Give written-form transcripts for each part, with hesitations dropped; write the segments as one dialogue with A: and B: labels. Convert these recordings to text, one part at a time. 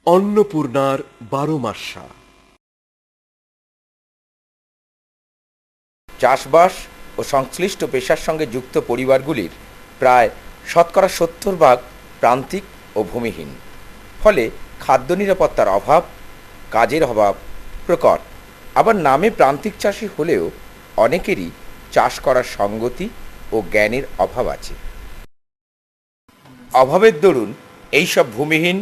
A: অন্নপূর্ণার 12 মাসা।
B: চাষবাস ও সংশ্লিষ্ট পেশার সঙ্গে যুক্ত পরিবারগুলির প্রায় শতকরা 70 ভাগ প্রান্তিক ও ভূমিহীন। ফলে খাদ্য নিরাপত্তার অভাব, কাজের অভাব প্রকট। আবার নামে প্রান্তিক চাষি হলেও অনেকেরই চাষ করার সঙ্গতি ও জ্ঞানের অভাব আছে। অভাবের দরুন এইসব ভূমিহীন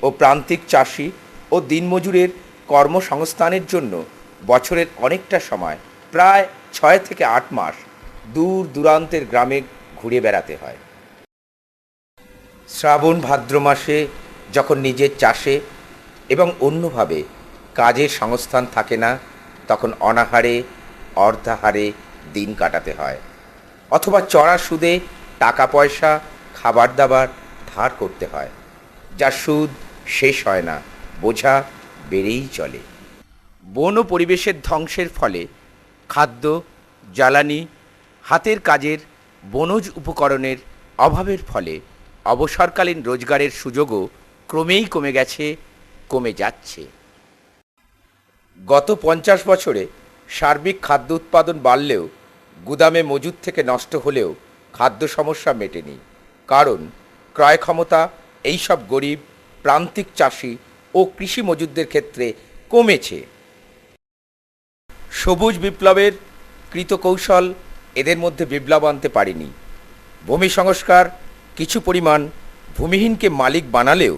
B: ও প্রান্তিক চাষি ও দিনমজুরের কর্মসংস্থানের জন্য বছরের অনেকটা সময়, প্রায় 6 থেকে 8 মাস দূর দূরান্তের গ্রামে ঘুরে বেড়াতে হয়। শ্রাবণ ভাদ্র মাসে যখন নিজের চাষে এবং অন্যভাবে কাজের সংস্থান থাকে না, তখন অনাহারে অর্ধাহারে দিন কাটাতে হয়, অথবা চড়া সুদে টাকা পয়সা খাবার দাবার ধার করতে হয়, যার সুদ শেষ হয় না, বোঝা বেড়েই চলে। বন ও পরিবেশের ধ্বংসের ফলে খাদ্য, জ্বালানি, হাতের কাজের বনজ উপকরণের অভাবের ফলে অবসরকালীন রোজগারের সুযোগও ক্রমেই কমে যাচ্ছে। গত 50 বছরে সার্বিক খাদ্য উৎপাদন বাড়লেও গুদামে মজুদ থেকে নষ্ট হলেও খাদ্য সমস্যা মেটেনি। কারণ ক্রয় ক্ষমতা এইসব গরিব প্রান্তিক চাষি ও কৃষি মজুদদের ক্ষেত্রে কমেছে। সবুজ বিপ্লবের কৃতকৌশল এদের মধ্যে বিপ্লব আনতে পারেনি। ভূমি সংস্কার কিছু পরিমাণ ভূমিহীনকে মালিক বানালেও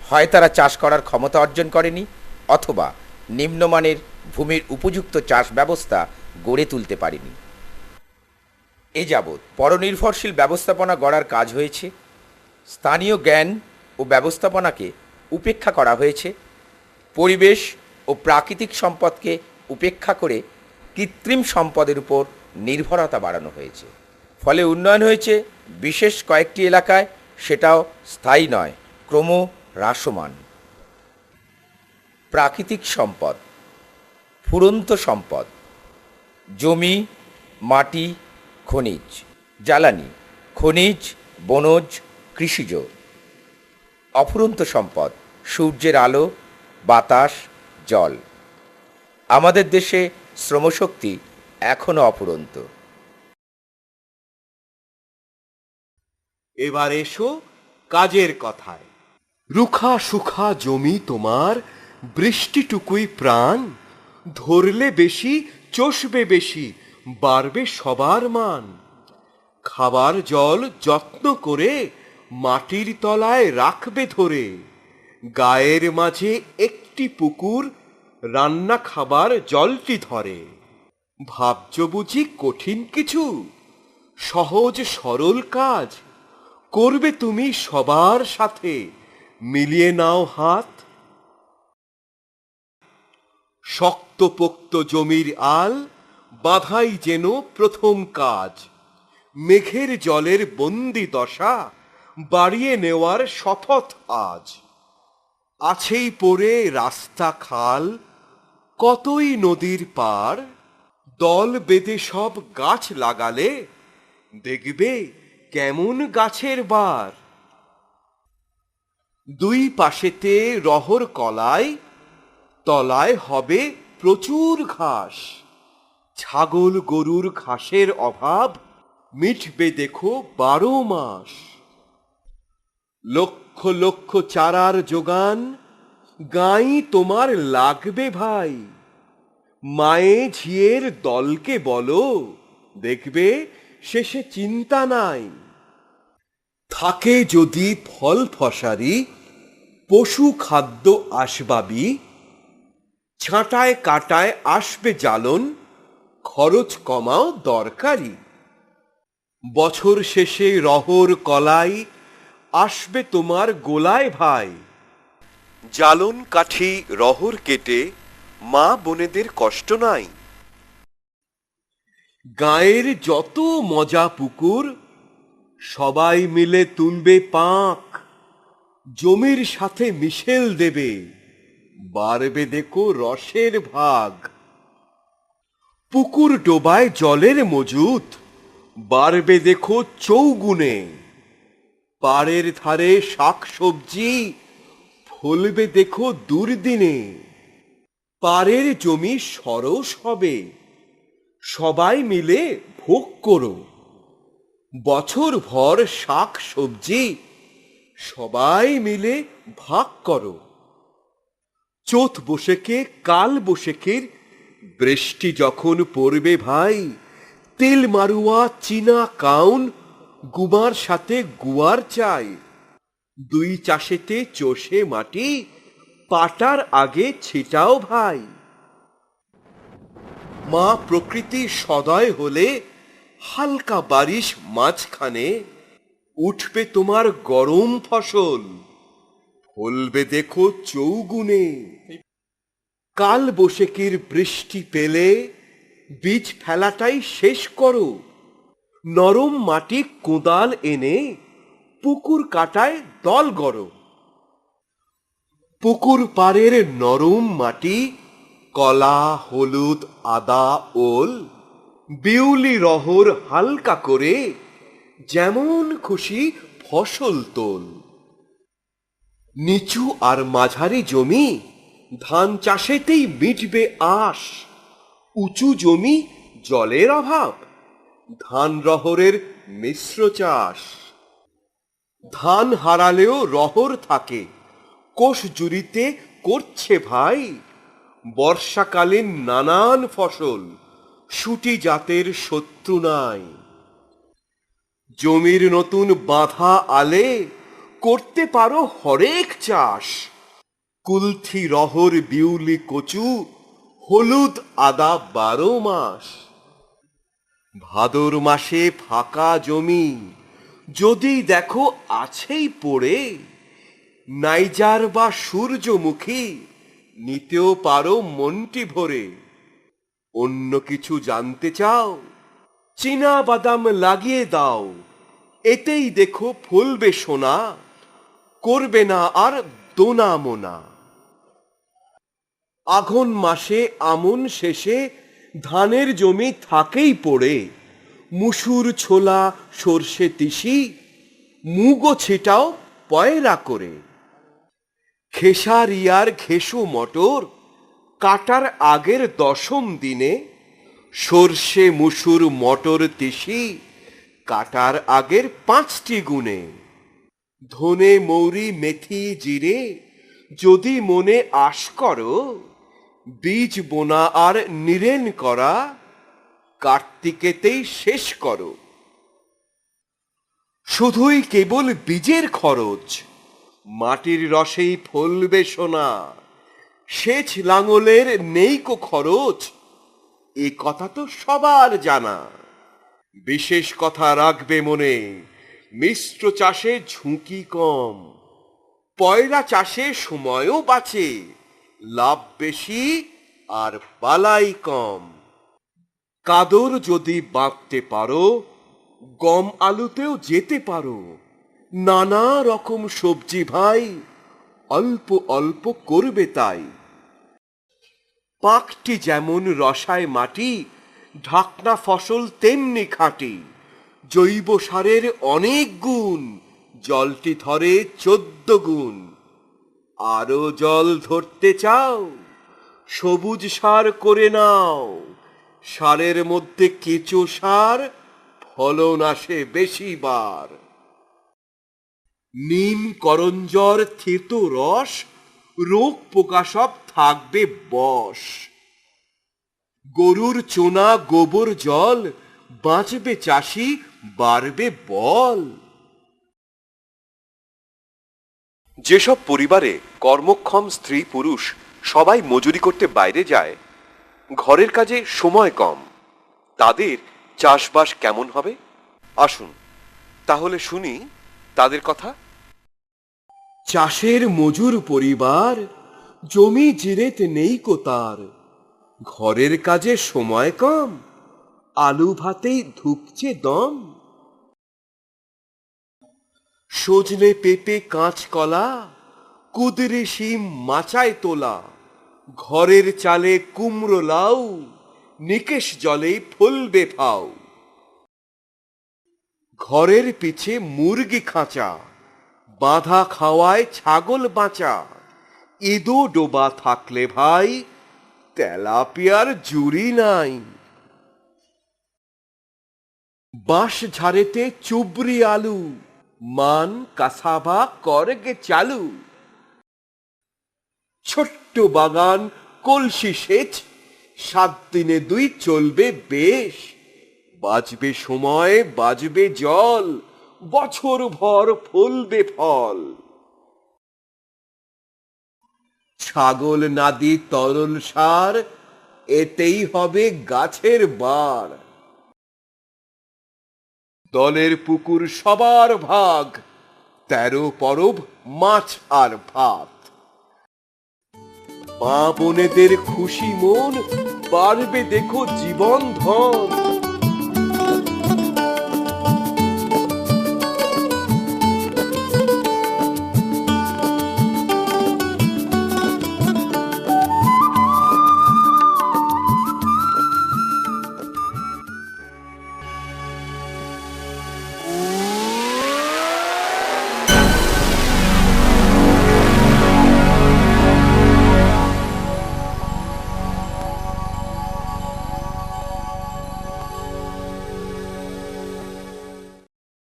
B: হয় তারা চাষ করার ক্ষমতা অর্জন করেনি, অথবা নিম্নমানের ভূমির উপযুক্ত চাষ ব্যবস্থা গড়ে তুলতে পারেনি। এ যাবৎ পরনির্ভরশীল ব্যবস্থাপনা গড়ার কাজ হয়েছে। স্থানীয় জ্ঞান ও ব্যবস্থাপনাকে উপেক্ষা করা হয়েছে। পরিবেশ ও প্রাকৃতিক সম্পদকে উপেক্ষা করে কৃত্রিম সম্পদের উপর নির্ভরতা বাড়ানো হয়েছে। ফলে উন্নয়ন হয়েছে বিশেষ কয়েকটি এলাকায়, সেটাও স্থায়ী নয়, ক্রমহ্রাসমান। প্রাকৃতিক সম্পদ, ফুরন্ত সম্পদ, জমি, মাটি, খনিজ, জ্বালানি, খনিজ, বনজ, কৃষিজ। অফুরন্ত সম্পদ, সূর্যের আলো, বাতাস, জল। আমাদের দেশে শ্রমশক্তি এখনো অফুরন্ত।
A: এবার এসো কাজের কথায়। রুখা সুখা জমি তোমার, বৃষ্টিটুকুই প্রাণ। ধরলে বেশি চষবে বেশি, বাড়বে সবার মান। খাবার জল যত্ন করে মাটির তলায় রাখবে ধরে। গায়ের মাঝে একটি পুকুর, রান্না খাবার জলটি ধরে। ভাবছ বুঝি কঠিন কিছু? সহজ সরল কাজ করবে তুমি সবার সাথে, মিলিয়ে নাও হাত। শক্তপোক্ত জমির আল বাঁধাই যেন প্রথম কাজ। মেঘের জলের বন্দি দশা বাড়িয়ে নেওয়ার শপথ আজ। আছেই পড়ে রাস্তা খাল, কতই নদীর পার। দল বেঁধে সব গাছ লাগালে দেখবে কেমন গাছের বার। দুই পাশেতে রহর কলায়, তলায় হবে প্রচুর ঘাস। ছাগল গরুর ঘাসের অভাব মিটবে দেখো 12 মাস। লক্ষ লক্ষ চারার যোগান গাই তোমার লাগবে ভাই। মায়ে ঝিয়ের দলকে বলো, দেখবে শেষে চিন্তা নাই। থাকে যদি ফল ফসারি, পশু খাদ্য আসবাবি। ছাঁটায় কাটায় আসবে জ্বালন, খরচ কমাও দরকারি। বছর শেষে রহর কলাই আসবে তোমার গোলায় ভাই। জ্বালন কাঠি রহর কেটে মা বোনেদের কষ্ট নাই। গায়ের যত মজা পুকুর, সবাই মিলে তুলবে পাঁক। জমির সাথে মিশেল দেবে, বাড়বে দেখো রসের ভাগ। পুকুর ডোবায় জলের মজুত, বাড়বে দেখো চৌগুনে। পাড়ের ধারে শাক সবজি ফলবে দেখো দুর্দিনে, পারের জমি সরস হবে, সবাই মিলে ভোগ করো। বছর ভর শাক সবজি সবাই মিলে ভাগ করো। চোথ বৈশাখে কাল বৈশাখের বৃষ্টি যখন পড়বে ভাই, তেল মারুয়া চীনা কাউন গুমার সাথে গুয়ার চাই। দুই চাষেতে চষে মাটি পাটার আগে ছিটাও ভাই। মা প্রকৃতি সদয় হলে হালকা বারিশ মাঝখানে উঠবে তোমার গরম ফসল, ফলবে দেখো চৌগুনে। কাল বৈশাখীর বৃষ্টি পেলে বীজ ফেলাটাই শেষ করো। নরম মাটি কোদাল এনে পুকুর কাটায় দল গড়ো। পুকুর পাড়ের নরম মাটি কলা হলুদ আদা ওল বিউলি রহর হালকা করে যেমন খুশি ফসল তোল। নিচু আর মাঝারি জমি ধান চাষেতেই মিটবে আশ। উঁচু জমি জলের অভাব, ধান রহরের মিশ্র চাষ। ধান হারালেও রহর থাকে, কোষ জুড়িতে করছে ভাই। বর্ষাকালীন নানান ফসল, শুটি জাতের শত্রু নাই। জমির নতুন বাঁধা আলে করতে পারো হরেক চাষ। কুলথি রহর বিউলি কচু হলুদ আদা 12 মাস। ভাদর মাসে ফাঁকা জমি যদি দেখো আছেই পড়ে, নাইজার বা সূর্যমুখী নিতেও পারো মনটি ভরে। অন্য কিছু জানতে চাও, চীনা বাদাম লাগিয়ে দাও, এতেই দেখো ফলবে সোনা, করবে না আর দোনা মোনা। আঘন মাসে আমন শেষে ধানের জমি থাকেই পড়ে। মুসুর ছোলা সর্ষে তিসি মুগো ছিটাও পয়রা করে। খেসারিয়ার ঘেঁষু মটর কাটার আগের 10ম দিনে, সর্ষে মুসুর মটর তিসি কাটার আগের 5টি গুণে। ধনে মৌরি মেথি জিরে যদি মনে আশ করো, বীজ বোনা আর নিরেন করা কার্তিকেতেই শেষ করো। শুধুই কেবল বীজের খরচ, মাটির রসেই ফলবে সোনা। সেচ লাঙলের নেইকো খরচ, এ কথা তো সবার জানা। বিশেষ কথা রাখবে মনে, মিশ্র চাষে ঝুঁকি কম। পয়রা চাষে সময়ও বাঁচে, লাভ বেশি আর বালাই কম। কাদর যদি বাঁধতে পারো, গম আলুতেও যেতে পারো। নানা রকম সবজি ভাই অল্প অল্প করবে তাই। পাকটি যেমন রসায় মাটি, ঢাকনা ফসল তেমনি খাঁটি। জৈব সারের অনেক গুণ, জলটি ধরে 14 গুণ। আরো জল ধরতে চাও, সবুজ সার করে নাও। সারের মধ্যে কেঁচো সার, ফলন আসে বেশিবার। নিম করঞ্জর থেতো রস, রোগ পোকা সব থাকবে বশ। গরুর চোনা গোবর জল, বাঁচবে চাষি বাড়বে বল। যেসব পরিবারে কর্মক্ষম স্ত্রী পুরুষ সবাই মজুরি করতে বাইরে যায়, ঘরের কাজে সময় কম, তাদের চাষবাস কেমন হবে? আসুন তাহলে শুনি তাদের কথা। চাষের মজুর পরিবার, জমি জিরেত নেই কো তার। ঘরের কাজে সময় কম, আলু ভাতেই ধুকছে দম। সজনে পেঁপে কাঁচকলা, কুদরি শিম মাচায় তোলা। ঘরের চালে কুমড়ো লাউ, নিকেশ জলে ফলবে ফাউ। ঘরের পিছে মুরগি খাঁচা, বাঁধা খাওয়ায় ছাগল বাঁচা। ইদো ডোবা থাকলে ভাই তেলাপিয়ার জুড়ি নাই। বাঁশ ঝাড়েতে চুবড়ি আলু, মান কাসাবা করগে চালু। ছোট্ট বাগান কলসি সেচ, 7 দিনে 2 চলবে বেশ। বাজবে সময় বাজবে জল, বছর ভর ফলবে ফল। ছাগল নাদি তরল সার, এতেই হবে গাছের বার। দলের পুকুর সবার ভাগ, 13 পরব মাছ আর ভাত। মা বোনেদের খুশি মন, বাড়বে দেখো জীবন ধন।